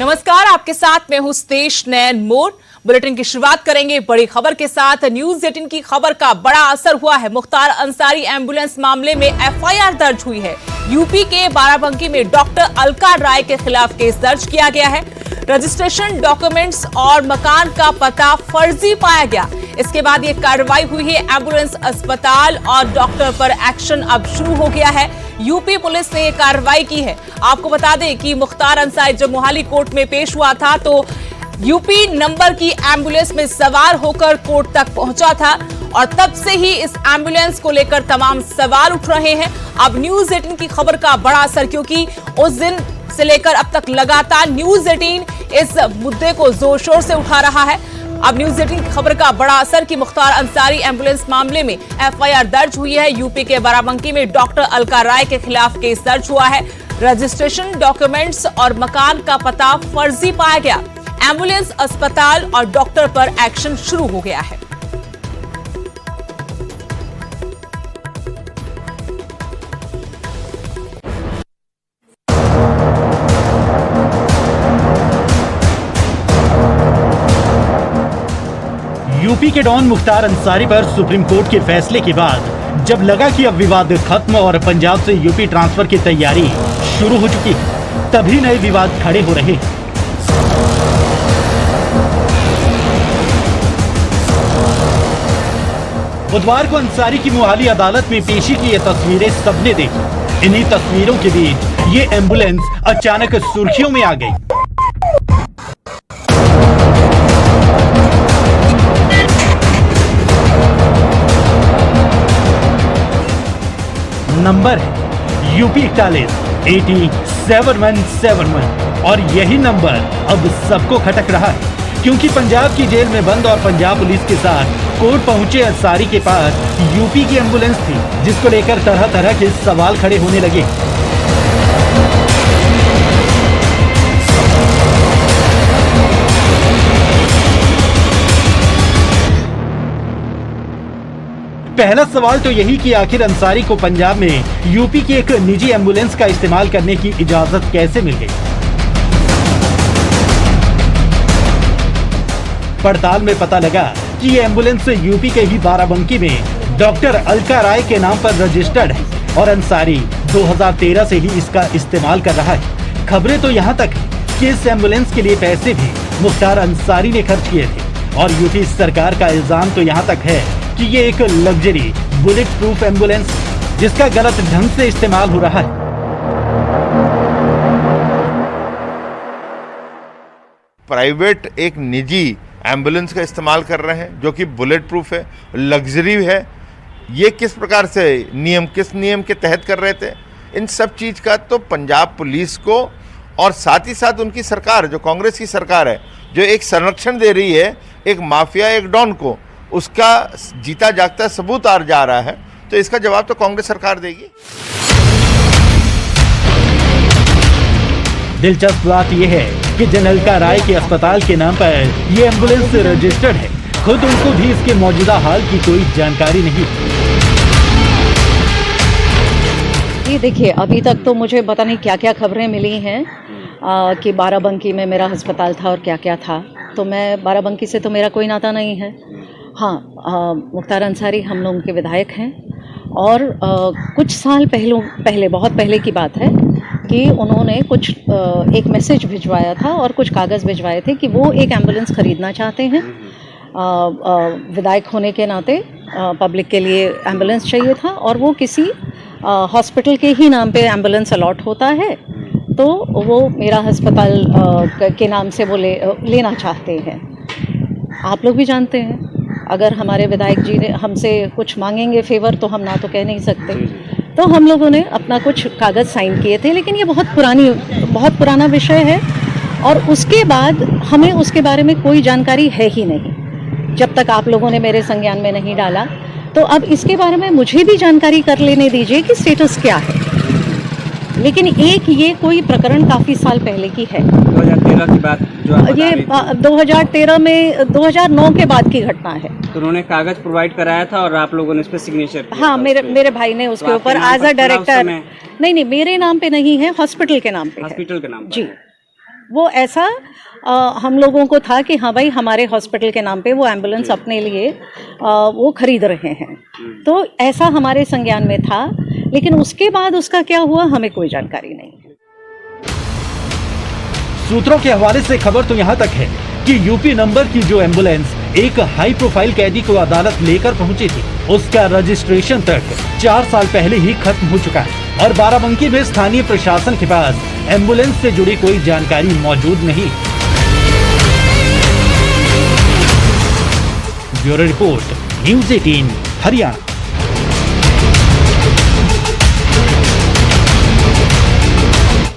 नमस्कार, आपके साथ मैं हूं स्तेश नैन मोर। बुलेटिन की शुरुआत करेंगे बड़ी खबर के साथ। न्यूज 18 की खबर का बड़ा असर हुआ है। मुख्तार अंसारी एम्बुलेंस मामले में एफआईआर दर्ज हुई है। यूपी के बाराबंकी में डॉक्टर अलका राय के खिलाफ केस दर्ज किया गया है। रजिस्ट्रेशन डॉक्यूमेंट्स और मकान का पता फर्जी पाया गया। इसके बाद ये कार्रवाई हुई है। एम्बुलेंस, अस्पताल और डॉक्टर पर एक्शन अब शुरू हो गया है। यूपी पुलिस ने ये कार्रवाई की है। आपको बता दें कि मुख्तार अंसारी जब मोहाली कोर्ट में पेश हुआ था तो यूपी नंबर की एम्बुलेंस में सवार होकर कोर्ट तक पहुंचा था और तब से ही इस एम्बुलेंस को लेकर तमाम सवाल उठ रहे हैं। अब न्यूज 18 की खबर का बड़ा असर, क्योंकि उस दिन से लेकर अब तक लगातार न्यूज 18 इस मुद्दे को जोर शोर से उठा रहा है। अब न्यूज 18 की खबर का बड़ा असर कि मुख्तार अंसारी एम्बुलेंस मामले में एफआईआर दर्ज हुई है। यूपी के बाराबंकी में डॉक्टर अलका राय के खिलाफ केस दर्ज हुआ है। रजिस्ट्रेशन डॉक्यूमेंट्स और मकान का पता फर्जी पाया गया। एम्बुलेंस, अस्पताल और डॉक्टर पर एक्शन शुरू हो गया है। यूपी के डॉन मुख्तार अंसारी पर सुप्रीम कोर्ट के फैसले के बाद जब लगा कि अब विवाद खत्म और पंजाब से यूपी ट्रांसफर की तैयारी शुरू हो चुकी है, तभी नए विवाद खड़े हो रहे हैं। बुधवार को अंसारी की मोहाली अदालत में पेशी की ये तस्वीरें सबने देखी। इन्हीं तस्वीरों के बीच ये एम्बुलेंस अचानक सुर्खियों में आ गई। नंबर है यूपी 41807171 और यही नंबर अब सबको खटक रहा है, क्योंकि पंजाब की जेल में बंद और पंजाब पुलिस के साथ कोर्ट पहुंचे अंसारी के पास यूपी की एम्बुलेंस थी, जिसको लेकर तरह तरह के सवाल खड़े होने लगे। पहला सवाल तो यही कि आखिर अंसारी को पंजाब में यूपी की एक निजी एम्बुलेंस का इस्तेमाल करने की इजाजत कैसे मिल गई। पड़ताल में पता लगा कि ये एम्बुलेंस यूपी के ही बाराबंकी में डॉक्टर अलका राय के नाम पर रजिस्टर्ड है और अंसारी 2013 से ही इसका इस्तेमाल कर रहा है। खबरें तो यहाँ तक है कि इस एम्बुलेंस के लिए पैसे भी मुख्तार अंसारी ने खर्च किए थे और यूपी सरकार का इल्जाम तो यहाँ तक है कि ये एक लग्जरी बुलेट प्रूफ एम्बुलेंस जिसका गलत ढंग से इस्तेमाल हो रहा है। प्राइवेट एक निजी एम्बुलेंस का इस्तेमाल कर रहे हैं जो कि बुलेट प्रूफ है, लग्जरी है। ये किस प्रकार से किस नियम के तहत कर रहे थे, इन सब चीज़ का तो पंजाब पुलिस को और साथ ही साथ उनकी सरकार, जो कांग्रेस की सरकार है, जो एक संरक्षण दे रही है एक माफिया, एक डॉन को, उसका जीता जागता सबूत आ जा रहा है। तो इसका जवाब तो कांग्रेस सरकार देगी। दिलचस्प बात यह है कि जिन अलका राय के अस्पताल के नाम पर ये एम्बुलेंस रजिस्टर्ड है, खुद उनको भी इसके मौजूदा हाल की कोई जानकारी नहीं। ये देखिए, अभी तक तो मुझे पता नहीं क्या क्या खबरें मिली हैं कि बाराबंकी में मेरा अस्पताल था और क्या क्या था। तो मैं बाराबंकी से तो मेरा कोई नाता नहीं है। हाँ, मुख्तार अंसारी हम लोगों के विधायक हैं और कुछ साल पहले बहुत पहले की बात है कि उन्होंने कुछ एक मैसेज भिजवाया था और कुछ कागज़ भिजवाए थे कि वो एक एम्बुलेंस ख़रीदना चाहते हैं। विधायक होने के नाते पब्लिक के लिए एम्बुलेंस चाहिए था और वो किसी हॉस्पिटल के ही नाम पे एम्बुलेंस अलॉट होता है, तो वो मेरा अस्पताल के नाम से वो लेना चाहते हैं। आप लोग भी जानते हैं, अगर हमारे विधायक जी ने हमसे कुछ मांगेंगे फेवर तो हम ना तो कह नहीं सकते। तो हम लोगों ने अपना कुछ कागज़ साइन किए थे, लेकिन ये बहुत पुराना विषय है और उसके बाद हमें उसके बारे में कोई जानकारी है ही नहीं जब तक आप लोगों ने मेरे संज्ञान में नहीं डाला। तो अब इसके बारे में मुझे भी जानकारी कर लेने दीजिए कि स्टेटस क्या है। लेकिन एक ये कोई प्रकरण काफ़ी साल पहले की है, 2013 की बात जो ये 2013 में 2009 के बाद की घटना है। तो उन्होंने कागज प्रोवाइड कराया था और आप लोगों ने इस पर सिग्नेचर किया। हाँ, मेरे भाई ने उसके ऊपर एज अ डायरेक्टर, नहीं मेरे नाम पे नहीं है, हॉस्पिटल के नाम पे है। हॉस्पिटल के नाम पे जी। वो ऐसा हम लोगों को था कि हाँ भाई हमारे हॉस्पिटल के नाम पे वो एम्बुलेंस अपने लिए वो खरीद रहे हैं, तो ऐसा हमारे संज्ञान में था। लेकिन उसके बाद उसका क्या हुआ हमें कोई जानकारी नहीं है। सूत्रों के हवाले से खबर तो यहाँ तक है कि यूपी नंबर की जो एम्बुलेंस एक हाई प्रोफाइल कैदी को अदालत लेकर पहुंची थी, उसका रजिस्ट्रेशन तक 4 साल पहले ही खत्म हो चुका है और बाराबंकी में स्थानीय प्रशासन के पास एम्बुलेंस से जुड़ी कोई जानकारी मौजूद नहीं। Bureau report, news 18 Haryana.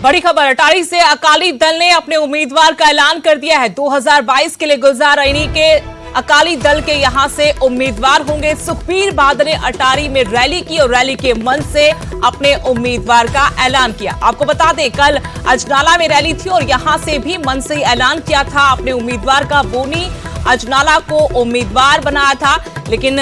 बड़ी खबर अटारी से अकाली दल ने अपने उम्मीदवार का ऐलान कर दिया है। 2022 के लिए गुलजार रैनी के अकाली दल के यहां से उम्मीदवार होंगे। सुखबीर बादल ने अटारी में रैली की और रैली के मंच से अपने उम्मीदवार का ऐलान किया। आपको बता दें कल अजनाला में रैली थी और यहां से भी मंच से ऐलान किया था अपने उम्मीदवार का। बोनी अजनाला को उम्मीदवार बनाया था, लेकिन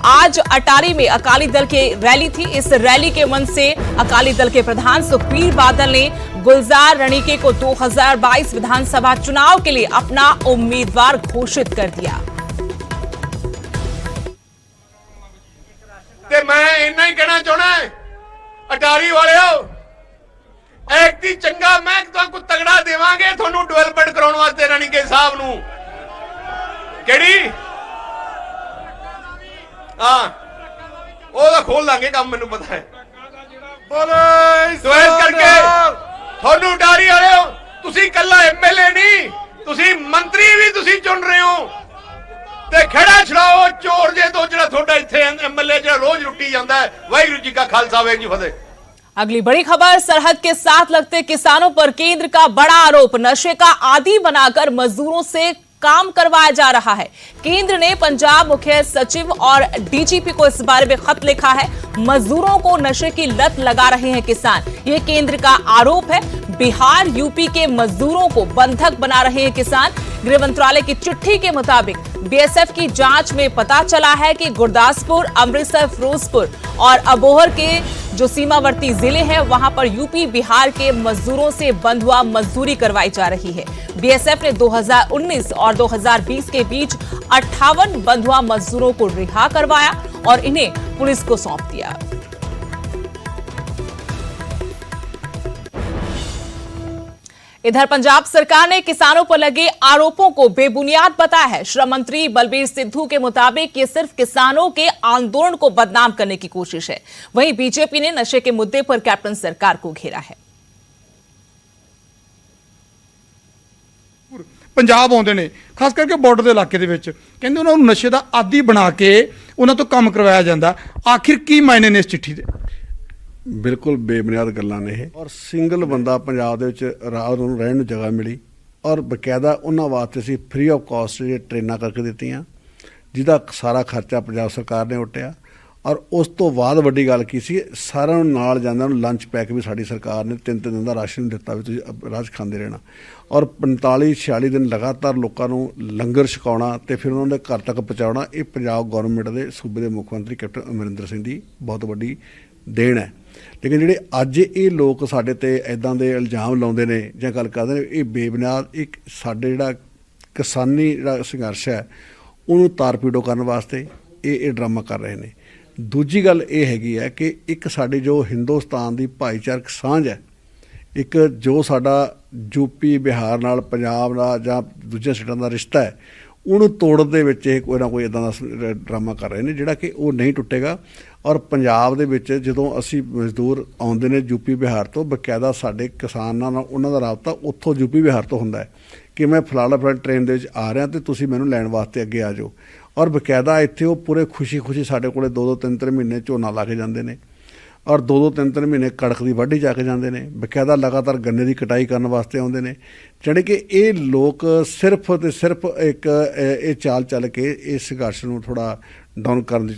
आज अटारी में अकाली दल की रैली थी। इस रैली के मंच से अकाली दल के प्रधान सुखबीर बादल ने गुलजार रणीके को 2022 विधानसभा चुनाव के लिए अपना उम्मीदवार घोषित कर दिया। ਤੇ ਮੈਂ ਇੰਨਾ ਹੀ ਕਹਿਣਾ ਚਾਹਣਾ ਹੈ ਅਟਾਰੀ ਵਾਲਿਓ, ਐਕਟੀ ਚੰਗਾ ਮੈਂ ਤੁਹਾਨੂੰ ਤਗੜਾ ਦੇਵਾਂਗੇ ਤੁਹਾਨੂੰ ਡਿਵੈਲਪਮੈਂਟ ਕਰਾਉਣ ਵਾਸਤੇ ਰਣੀਕੇ ਸਾਹਿਬ ਨੂੰ। ਕਿਹੜੀ ਹਾਂ ਉਹਦਾ ਖੋਲ ਲਾਂਗੇ ਕੰਮ, ਮੈਨੂੰ ਪਤਾ ਹੈ। ਬੋਲੇ ਸੋ ਇਸ ਕਰਕੇ ਤੁਹਾਨੂੰ ਅਟਾਰੀ ਵਾਲਿਓ, ਤੁਸੀਂ ਕੱਲਾ ਐਮਐਲਏ ਨਹੀਂ, ਤੁਸੀਂ ਮੰਤਰੀ ਵੀ ਤੁਸੀਂ ਚੁਣ ਰਹੇ ਹੋ ਤੇ ਖੜਾ ਛੜਾਓ ਚੋਰ ਜੇ ਤੋਂ ਜਿਹੜਾ ਤੁਹਾਡਾ ਇੱਥੇ ਐਮਐਲਏ ਜਿਹੜਾ ਰੋਜ਼ ਲੁੱਟੀ ਜਾਂਦਾ ਹੈ। ਵਾਹਿਗੁਰੂ ਜੀ ਕਾ ਖਾਲਸਾ ਵਾਹਿਗੁਰੂ ਜੀ ਫਤਿਹ। अगली बड़ी खबर, सरहद के साथ लगते किसानों पर केंद्र का बड़ा आरोप। नशे का आदी बनाकर मजदूरों से काम करवाया जा रहा है। केंद्र ने पंजाब मुख्य सचिव और डीजीपी को इस बारे में खत लिखा है। मजदूरों को नशे की लत लगा रहे हैं किसान, ये केंद्र का आरोप है। बिहार यूपी के मजदूरों को बंधक बना रहे हैं किसान। गृह मंत्रालय की चिट्ठी के मुताबिक बीएसएफ की जांच में पता चला है कि गुरदासपुर, अमृतसर, फिरोजपुर और अबोहर के जो सीमावर्ती जिले हैं वहां पर यूपी बिहार के मजदूरों से बंधुआ मजदूरी करवाई जा रही है। बीएसएफ ने 2019 और 2020 के बीच 58 बंधुआ मजदूरों को रिहा करवाया और इन्हें पुलिस को सौंप दिया। इधर पंजाब सरकार ने किसानों पर लगे आरोपों को बेबुनियाद बताया है। श्रम मंत्री बलबीर सिद्धू के मुताबिक ये सिर्फ किसानों के आंदोलन को बदनाम करने की कोशिश है। वहीं बीजेपी ने नशे के मुद्दे पर कैप्टन सरकार को घेरा है। पंजाब आउंदे ने खास करके बॉर्डर के इलाके दे विच कहंदे उन्हां नूं नशे दा आदी बना के उन्हां तो काम करवाया जांदा। आखिर की मायने ने इस चिट्ठी दे? बिल्कुल बेबुनियाद गल्लां ने ਇਹ ਔਰ ਸਿੰਗਲ ਬੰਦਾ ਪੰਜਾਬ ਦੇ ਵਿੱਚ ਰਾਤ ਨੂੰ ਰਹਿਣ ਨੂੰ ਜਗ੍ਹਾ ਮਿਲੀ ਔਰ ਬਕਾਇਦਾ ਉਹਨਾਂ ਵਾਸਤੇ ਅਸੀਂ ਫ੍ਰੀ ਆਫ ਕਾਸਟ ਜਿਹੜੇ ਟ੍ਰੇਨਾਂ ਕਰਕੇ ਦਿੱਤੀਆਂ, ਜਿਹਦਾ ਸਾਰਾ ਖਰਚਾ ਪੰਜਾਬ ਸਰਕਾਰ ਨੇ ਉਟਿਆ। ਔਰ ਉਸ ਤੋਂ ਬਾਅਦ ਵੱਡੀ ਗੱਲ ਕੀ ਸੀ, ਸਾਰਿਆਂ ਨੂੰ ਨਾਲ ਜਾਂਦਿਆਂ ਨੂੰ ਲੰਚ ਪੈਕ ਵੀ ਸਾਡੀ ਸਰਕਾਰ ਨੇ 3 ਦਿਨ ਦਾ ਰਾਸ਼ਨ ਦਿੱਤਾ ਵੀ ਤੁਸੀਂ ਰਾਜ ਖਾਂਦੇ ਰਹਿਣਾ। ਔਰ 45-46 ਦਿਨ ਲਗਾਤਾਰ ਲੋਕਾਂ ਨੂੰ ਲੰਗਰ ਛਕਾਉਣਾ ਤੇ ਫਿਰ ਉਹਨਾਂ ਦੇ ਘਰ ਤੱਕ ਪਹੁੰਚਾਉਣਾ, ਇਹ ਪੰਜਾਬ ਗੌਰਮੈਂਟ ਦੇ ਸੂਬੇ ਦੇ ਮੁੱਖ ਮੰਤਰੀ ਕੈਪਟਨ ਅਮਰਿੰਦਰ ਸਿੰਘ ਦੀ ਬਹੁਤ ਵੱਡੀ ਦੇਣ ਹੈ। ਲੇਕਿਨ ਜਿਹੜੇ ਅੱਜ ਇਹ ਲੋਕ ਸਾਡੇ ਤੇ ਇਦਾਂ ਦੇ ਇਲਜ਼ਾਮ ਲਾਉਂਦੇ ਨੇ ਜਾਂ ਗੱਲ ਕਰਦੇ ਨੇ, ਇਹ ਬੇਬੁਨਿਆਦ ਇੱਕ ਸਾਡੇ ਜਿਹੜਾ ਕਿਸਾਨੀ ਜਿਹੜਾ ਸੰਘਰਸ਼ ਹੈ ਉਹਨੂੰ ਤਾਰਪੀੜੋ ਕਰਨ ਵਾਸਤੇ ਇਹ ਡਰਾਮਾ ਕਰ ਰਹੇ ਨੇ। ਦੂਜੀ ਗੱਲ ਇਹ ਹੈਗੀ ਹੈ ਕਿ ਇੱਕ ਸਾਡੀ ਜੋ ਹਿੰਦੁਸਤਾਨ ਦੀ ਭਾਈਚਾਰਕ ਸਾਂਝ ਹੈ, ਇੱਕ ਜੋ ਸਾਡਾ ਯੂਪੀ ਬਿਹਾਰ ਨਾਲ ਪੰਜਾਬ ਦਾ ਜਾਂ ਦੂਜੇ ਸਟੇਟਾਂ ਦਾ ਰਿਸ਼ਤਾ ਹੈ, ਉਹਨੂੰ ਤੋੜਨ ਦੇ ਵਿੱਚ ਇਹ ਕੋਈ ਨਾ ਕੋਈ ਇੱਦਾਂ ਦਾ ਡਰਾਮਾ ਕਰ ਰਹੇ ਨੇ ਜਿਹੜਾ ਕਿ ਉਹ ਨਹੀਂ ਟੁੱਟੇਗਾ। ਔਰ ਪੰਜਾਬ ਦੇ ਵਿੱਚ ਜਦੋਂ ਅਸੀਂ ਮਜ਼ਦੂਰ ਆਉਂਦੇ ਨੇ ਯੂਪੀ ਬਿਹਾਰ ਤੋਂ, ਬਕਾਇਦਾ ਸਾਡੇ ਕਿਸਾਨਾਂ ਨਾਲ ਉਹਨਾਂ ਦਾ ਰਾਬਤਾ ਉੱਥੋਂ ਯੂਪੀ ਬਿਹਾਰ ਤੋਂ ਹੁੰਦਾ ਹੈ ਕਿ ਮੈਂ ਫਲਾਣਾ ਟ੍ਰੇਨ ਦੇ ਵਿੱਚ ਆ ਰਿਹਾ ਅਤੇ ਤੁਸੀਂ ਮੈਨੂੰ ਲੈਣ ਵਾਸਤੇ ਅੱਗੇ ਆ ਜਾਓ। ਔਰ ਬਕਾਇਦਾ ਇੱਥੇ ਉਹ ਪੂਰੇ ਖੁਸ਼ੀ ਸਾਡੇ ਕੋਲੇ 2-2 3-3 ਮਹੀਨੇ ਝੋਨਾ ਲਾ ਕੇ ਜਾਂਦੇ ਨੇ ਔਰ 2-2 3-3 ਮਹੀਨੇ ਕਣਕ ਦੀ ਵਾਢੀ ਜਾ ਕੇ ਜਾਂਦੇ ਨੇ। ਬਕਾਇਦਾ ਲਗਾਤਾਰ ਗੰਨੇ ਦੀ ਕਟਾਈ ਕਰਨ ਵਾਸਤੇ ਆਉਂਦੇ ਨੇ। ਜਾਣੀ ਕਿ ਇਹ ਲੋਕ ਸਿਰਫ ਅਤੇ ਸਿਰਫ ਇੱਕ ਇਹ ਚਾਲ ਚੱਲ ਕੇ ਇਸ ਸੰਘਰਸ਼ ਨੂੰ ਥੋੜ੍ਹਾ ਡਾਊਨ ਕਰਨ ਦੀ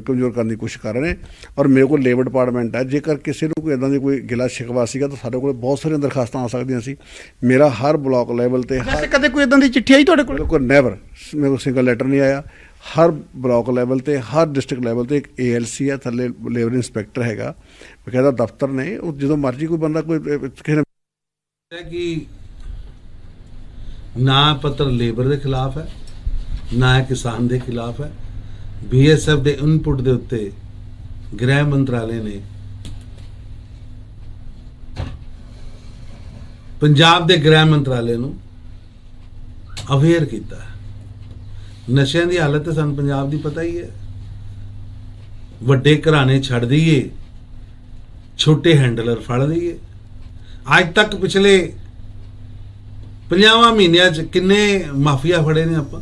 ਕਮਜ਼ੋਰ ਕਰਨ ਦੀ ਕੋਸ਼ਿਸ਼ ਕਰ ਰਹੇ ਨੇ। ਔਰ ਮੇਰੇ ਕੋਲ ਲੇਬਰ ਡਿਪਾਰਟਮੈਂਟ ਹੈ, ਜੇਕਰ ਕਿਸੇ ਨੂੰ ਕੋਈ ਇੱਦਾਂ ਦੀ ਕੋਈ ਗਿਲਾ ਸ਼ਿਕਵਾ ਸੀਗਾ ਤਾਂ ਸਾਡੇ ਕੋਲ ਬਹੁਤ ਸਾਰੀਆਂ ਦਰਖਾਸਤਾਂ ਆ ਸਕਦੀਆਂ ਸੀ। ਮੇਰਾ ਹਰ ਬਲਾਕ ਲੈਵਲ 'ਤੇ ਕਦੇ ਕੋਈ ਇੱਦਾਂ ਦੀ ਚਿੱਠੀ ਆਈ ਤੁਹਾਡੇ ਕੋਲ? ਬਿਲਕੁਲ ਨੈਵਰ, ਮੇਰੇ ਕੋਲ ਸਿੰਗਲ ਲੈਟਰ ਨਹੀਂ ਆਇਆ। ਹਰ ਬਲਾਕ ਲੈਵਲ 'ਤੇ ਹਰ ਡਿਸਟ੍ਰਿਕਟ ਲੈਵਲ 'ਤੇ ਇੱਕ ALC ਹੈ, ਥੱਲੇ ਲੇਬਰ ਇੰਸਪੈਕਟਰ ਹੈਗਾ, ਬਕਾਇਦਾ ਦਫ਼ਤਰ ਨੇ। ਉਹ ਜਦੋਂ ਮਰਜ਼ੀ ਕੋਈ ਬੰਦਾ ਕੋਈ ਕਿਸੇ ਨੇ कि ना पत्र लेबर के खिलाफ है, ना किसान के खिलाफ है। BSF के इनपुट के उत्ते गृह मंत्रालय ने पंजाब के गृह मंत्रालय नूं अवेयर किया। नशे की हालत तो सानूं पंजाब की पता ही है। वड्डे घराने छड़ दईए, छोटे हैंडलर फड़ दईए। अज तक पिछले 50 महीनों च किन्ने माफिया फड़े ने आपां।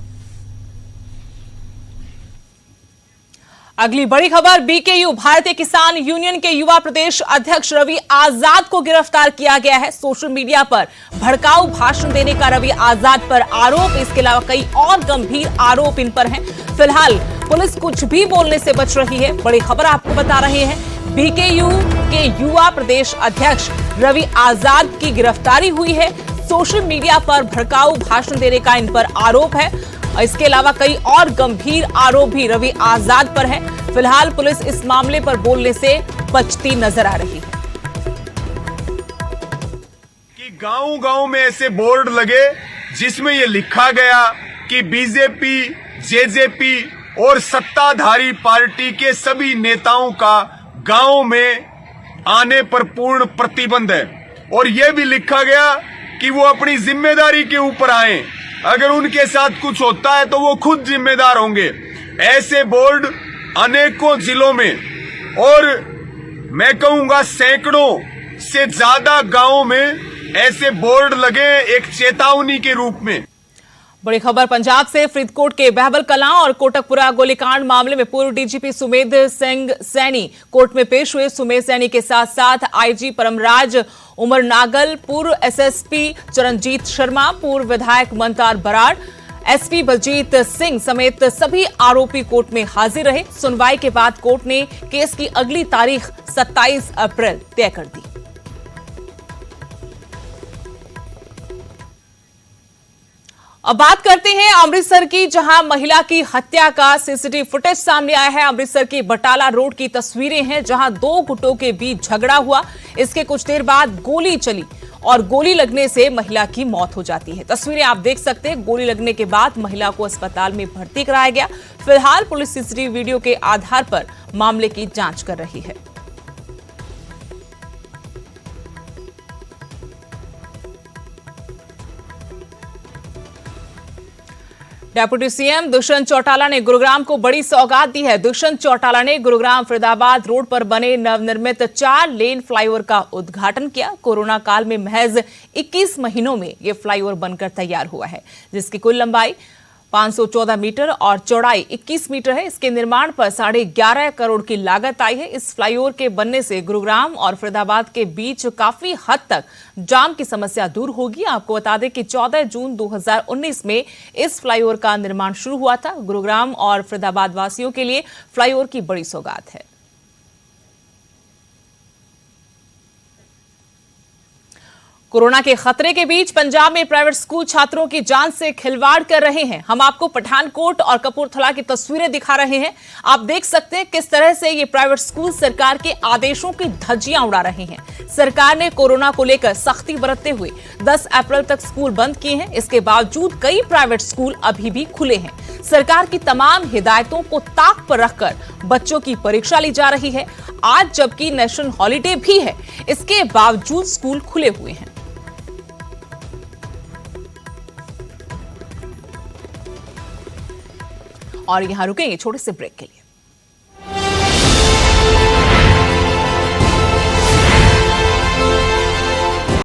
अगली बड़ी खबर, BKU भारतीय किसान यूनियन के युवा प्रदेश अध्यक्ष रवि आजाद को गिरफ्तार किया गया है। सोशल मीडिया पर भड़काऊ भाषण देने का रवि आजाद पर आरोप, इसके अलावा कई और गंभीर आरोप इन पर हैं। फिलहाल पुलिस कुछ भी बोलने से बच रही है। बड़ी खबर आपको बता रहे हैं, BKU के युवा प्रदेश अध्यक्ष रवि आजाद की गिरफ्तारी हुई है। सोशल मीडिया पर भड़काऊ भाषण देने का इन पर आरोप है। इसके अलावा कई और गंभीर आरोप भी रवि आजाद पर है। फिलहाल पुलिस इस मामले पर बोलने से बचती नजर आ रही है। कि गांव-गांव में ऐसे बोर्ड लगे जिसमें ये लिखा गया कि बीजेपी, जेजेपी और सत्ताधारी पार्टी के सभी नेताओं का गांव में आने पर पूर्ण प्रतिबंध है। और यह भी लिखा गया कि वो अपनी जिम्मेदारी के ऊपर आए, अगर उनके साथ कुछ होता है तो वो खुद जिम्मेदार होंगे। ऐसे बोर्ड अनेकों जिलों में और मैं कहूंगा सैकड़ों से ज्यादा गांवों में ऐसे बोर्ड लगे एक चेतावनी के रूप में। बड़ी खबर पंजाब से, फरीदकोट के बहबल कलां और कोटकपुरा गोलीकांड मामले में पूर्व DGP सुमेध सिंह सैनी कोर्ट में पेश हुए। सुमेध सैनी के साथ साथ IG परमराज उमर नागल, पूर्व SSP चरणजीत शर्मा, पूर्व विधायक मनतार बराड़, SP बलजीत सिंह समेत सभी आरोपी कोर्ट में हाजिर रहे। सुनवाई के बाद कोर्ट ने केस की अगली तारीख 27 अप्रैल तय कर दी। अब बात करते हैं अमृतसर की, जहां महिला की हत्या का CCTV फुटेज सामने आया है। अमृतसर की बटाला रोड की तस्वीरें हैं, जहां दो गुटों के बीच झगड़ा हुआ। इसके कुछ देर बाद गोली चली और गोली लगने से महिला की मौत हो जाती है। तस्वीरें आप देख सकते हैं। गोली लगने के बाद महिला को अस्पताल में भर्ती कराया गया। फिलहाल पुलिस CCTV वीडियो के आधार पर मामले की जांच कर रही है। डेप्यूटी CM दुष्यंत चौटाला ने गुरुग्राम को बड़ी सौगात दी है। दुष्यंत चौटाला ने गुरुग्राम फरीदाबाद रोड पर बने नवनिर्मित 4 लेन फ्लाईओवर का उद्घाटन किया। कोरोना काल में महज 21 महीनों में यह फ्लाईओवर बनकर तैयार हुआ है, जिसकी कुल लंबाई 514 मीटर और चौड़ाई 21 मीटर है। इसके निर्माण पर 11.5 करोड़ की लागत आई है। इस फ्लाईओवर के बनने से गुरुग्राम और फरीदाबाद के बीच काफी हद तक जाम की समस्या दूर होगी। आपको बता दें कि 14 जून 2019 में इस फ्लाईओवर का निर्माण शुरू हुआ था। गुरुग्राम और फरीदाबाद वासियों के लिए फ्लाईओवर की बड़ी सौगात है। कोरोना के खतरे के बीच पंजाब में प्राइवेट स्कूल छात्रों की जान से खिलवाड़ कर रहे हैं। हम आपको पठानकोट और कपूरथला की तस्वीरें दिखा रहे हैं। आप देख सकते हैं किस तरह से ये प्राइवेट स्कूल सरकार के आदेशों की धज्जियां उड़ा रहे हैं। सरकार ने कोरोना को लेकर सख्ती बरतते हुए 10 अप्रैल तक स्कूल बंद किए हैं। इसके बावजूद कई प्राइवेट स्कूल अभी भी खुले हैं। सरकार की तमाम हिदायतों को ताक पर रखकर बच्चों की परीक्षा ली जा रही है। आज जबकि नेशनल हॉलिडे भी है, इसके बावजूद स्कूल खुले हुए हैं। और यहां रुकेंगे छोटे से ब्रेक के लिए।